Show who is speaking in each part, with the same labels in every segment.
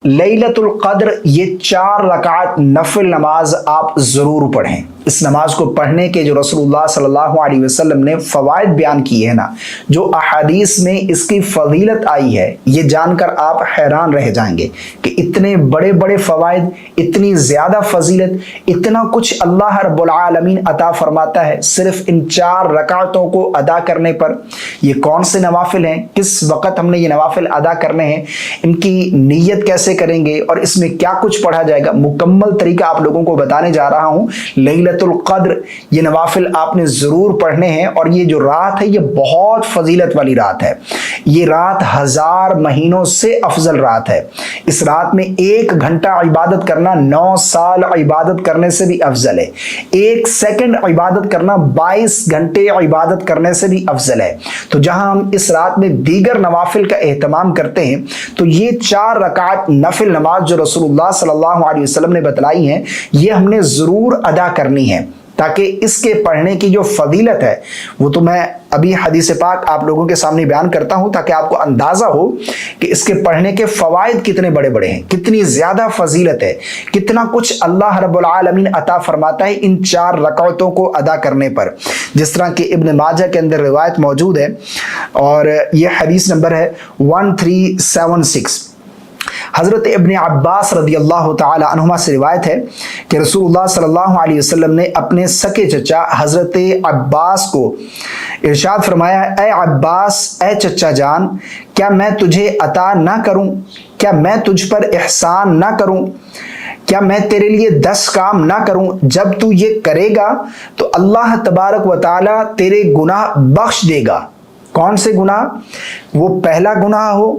Speaker 1: لیلۃ القدر یہ 4 رکعت نفل نماز آپ ضرور پڑھیں۔ اس نماز کو پڑھنے کے جو رسول اللہ صلی اللہ علیہ وسلم نے فوائد بیان کیے ہیں نا، جو احادیث میں اس کی فضیلت آئی ہے، یہ جان کر آپ حیران رہ جائیں گے کہ اتنے بڑے بڑے فوائد، اتنی زیادہ فضیلت، اتنا کچھ اللہ رب العالمین عطا فرماتا ہے صرف ان 4 رکعتوں کو ادا کرنے پر۔ یہ کون سے نوافل ہیں، کس وقت ہم نے یہ نوافل ادا کرنے ہیں، ان کی نیت کیسے کریں گے اور اس میں کیا کچھ پڑھا جائے گا، مکمل طریقہ آپ لوگوں کو بتانے جا رہا ہوں۔ لیلۃ القدر یہ نوافل آپ نے ضرور پڑھنے ہیں، اور یہ جو رات ہے یہ بہت فضیلت والی رات ہے۔ یہ رات 1000 مہینوں سے افضل رات ہے۔ اس رات میں 1 گھنٹہ عبادت کرنا 9 سال عبادت کرنے سے بھی افضل ہے۔ 1 سیکنڈ عبادت کرنا 22 گھنٹے عبادت کرنے سے بھی افضل ہے۔ تو جہاں ہم اس رات میں دیگر نوافل کا اہتمام کرتے ہیں، تو یہ 4 رکعت نفل نماز جو رسول اللہ صلی اللہ علیہ وسلم نے بتلائی ہیں، یہ ہم نے ضرور ادا کرنی ہے، تاکہ اس کے پڑھنے کی جو فضیلت ہے وہ تو میں ابھی حدیث پاک آپ لوگوں کے سامنے بیان کرتا ہوں، تاکہ آپ کو اندازہ ہو کہ اس کے پڑھنے کے فوائد کتنے بڑے بڑے ہیں، کتنی زیادہ فضیلت ہے، کتنا کچھ اللہ رب العالمین عطا فرماتا ہے ان 4 رکعتوں کو ادا کرنے پر۔ جس طرح کہ ابن ماجہ کے اندر روایت موجود ہے، اور یہ حدیث نمبر ہے 1376۔ حضرت ابن عباس رضی اللہ تعالی عنہما سے روایت ہے کہ رسول اللہ صلی اللہ علیہ وسلم نے اپنے سکے چچا حضرت عباس کو ارشاد فرمایا، اے عباس، اے چچا جان، کیا میں تجھے عطا نہ کروں؟ کیا میں تجھ پر احسان نہ کروں؟ کیا میں تیرے لیے 10 کام نہ کروں؟ جب تو یہ کرے گا تو اللہ تبارک و تعالی تیرے گناہ بخش دے گا۔ کون سے گناہ؟ وہ پہلا گناہ ہو،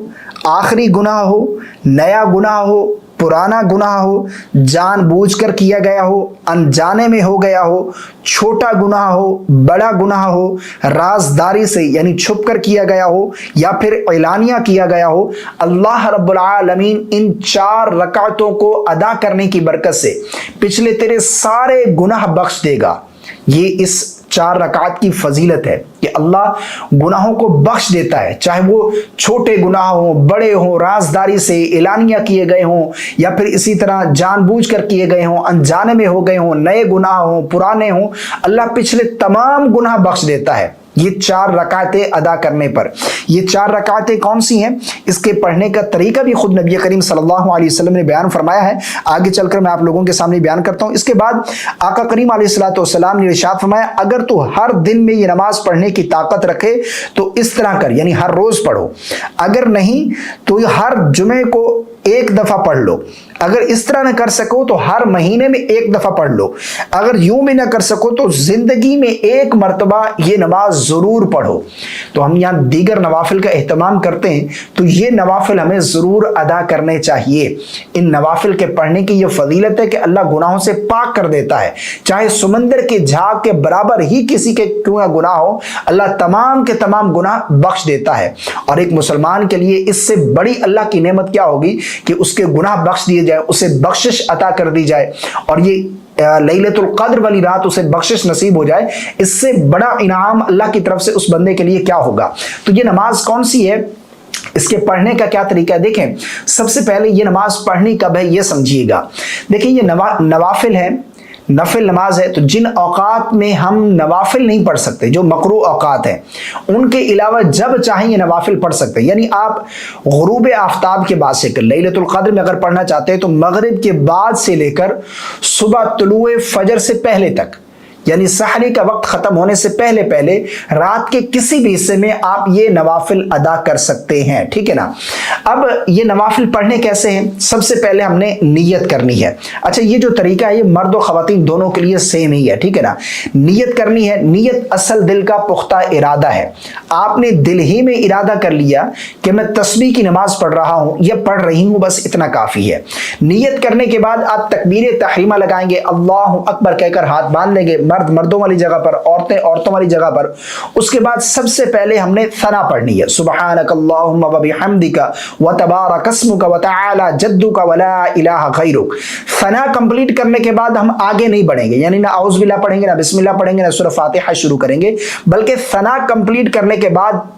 Speaker 1: آخری گناہ ہو، نیا گناہ ہو، پرانا گناہ ہو، جان بوجھ کر کیا گیا ہو، انجانے میں ہو گیا ہو، چھوٹا گناہ ہو، بڑا گناہ ہو، رازداری سے یعنی چھپ کر کیا گیا ہو، یا پھر اعلانیہ کیا گیا ہو، اللہ رب العالمین ان 4 رکعتوں کو ادا کرنے کی برکت سے پچھلے تیرے سارے گناہ بخش دے گا۔ یہ اس 4 رکعت کی فضیلت ہے کہ اللہ گناہوں کو بخش دیتا ہے، چاہے وہ چھوٹے گناہ ہوں، بڑے ہوں، رازداری سے اعلانیہ کیے گئے ہوں، یا پھر اسی طرح جان بوجھ کر کیے گئے ہوں، انجانے میں ہو گئے ہوں، نئے گناہ ہوں، پرانے ہوں، اللہ پچھلے تمام گناہ بخش دیتا ہے یہ 4 رکعتیں ادا کرنے پر۔ یہ 4 رکعتیں کون سی ہیں، اس کے پڑھنے کا طریقہ بھی خود نبی کریم صلی اللہ علیہ وسلم نے بیان فرمایا ہے، آگے چل کر میں آپ لوگوں کے سامنے بیان کرتا ہوں۔ اس کے بعد آقا کریم علیہ الصلوۃ والسلام نے ارشاد فرمایا، اگر تو ہر دن میں یہ نماز پڑھنے کی طاقت رکھے تو اس طرح کر، یعنی ہر روز پڑھو، اگر نہیں تو ہر جمعے کو 1 دفعہ پڑھ لو، اگر اس طرح نہ کر سکو تو ہر مہینے میں 1 دفعہ پڑھ لو، اگر یوں بھی نہ کر سکو تو زندگی میں 1 مرتبہ یہ نماز ضرور پڑھو۔ تو ہم یہاں دیگر نوافل کا اہتمام کرتے ہیں، تو یہ نوافل ہمیں ضرور ادا کرنے چاہیے۔ ان نوافل کے پڑھنے کی یہ فضیلت ہے کہ اللہ گناہوں سے پاک کر دیتا ہے، چاہے سمندر کے جھاگ کے برابر ہی کسی کے کیوں نہ گناہ ہو، اللہ تمام کے تمام گناہ بخش دیتا ہے۔ اور ایک مسلمان کے لیے اس سے بڑی اللہ کی نعمت کیا ہوگی کہ اس کے گناہ بخش دیے جائے، اسے بخشش عطا کر دی جائے، اور یہ لیلۃ القدر والی رات اسے بخشش نصیب ہو جائے۔ اس سے بڑا انعام اللہ کی طرف سے اس بندے کے لیے کیا ہوگا؟ تو یہ نماز کون سی ہے، اس کے پڑھنے کا کیا طریقہ ہے؟ دیکھیں، سب سے پہلے یہ نماز پڑھنی کب ہے یہ سمجھیے گا۔ دیکھیں، یہ نوافل ہے، نفل نماز ہے، تو جن اوقات میں ہم نوافل نہیں پڑھ سکتے، جو مکروہ اوقات ہیں، ان کے علاوہ جب چاہیں یہ نوافل پڑھ سکتے ہیں۔ یعنی آپ غروب آفتاب کے بعد سے کر، لیلۃ القدر میں اگر پڑھنا چاہتے ہیں تو مغرب کے بعد سے لے کر صبح طلوع فجر سے پہلے تک، یعنی سحری کا وقت ختم ہونے سے پہلے پہلے رات کے کسی بھی حصے میں آپ یہ نوافل ادا کر سکتے ہیں، ٹھیک ہے نا۔ اب یہ نوافل پڑھنے کیسے ہیں؟ سب سے پہلے ہم نے نیت کرنی ہے۔ اچھا، یہ جو طریقہ ہے یہ مرد و خواتین دونوں کے لیے سیم ہی ہے، ٹھیک ہے نا۔ نیت کرنی ہے، نیت اصل دل کا پختہ ارادہ ہے۔ آپ نے دل ہی میں ارادہ کر لیا کہ میں تسبیح کی نماز پڑھ رہا ہوں یا پڑھ رہی ہوں، بس اتنا کافی ہے۔ نیت کرنے کے بعد آپ تکبیر تحریمہ لگائیں گے، اللہ اکبر کہہ کر ہاتھ باندھ لیں گے، مرد مردوں والی جگہ پر، عورتیں عورتوں والی جگہ پر۔ اس کے بعد سب سے پہلے ہم نے ثنا پڑھنی ہے، سبحانک اللہم وبحمدک وتبارک اسمک وتعالی جدک ولا الہ غیرک۔ ثنا کمپلیٹ کرنے کے بعد ہم آگے نہیں بڑھیں گے، یعنی نہ اعوذ باللہ پڑھیں گے، نہ بسم اللہ پڑھیں گے، نہ سورہ فاتحہ شروع کریں گے، بلکہ ثنا کمپلیٹ کرنے کے بعد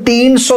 Speaker 1: 300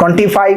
Speaker 1: 25,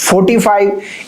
Speaker 1: 45,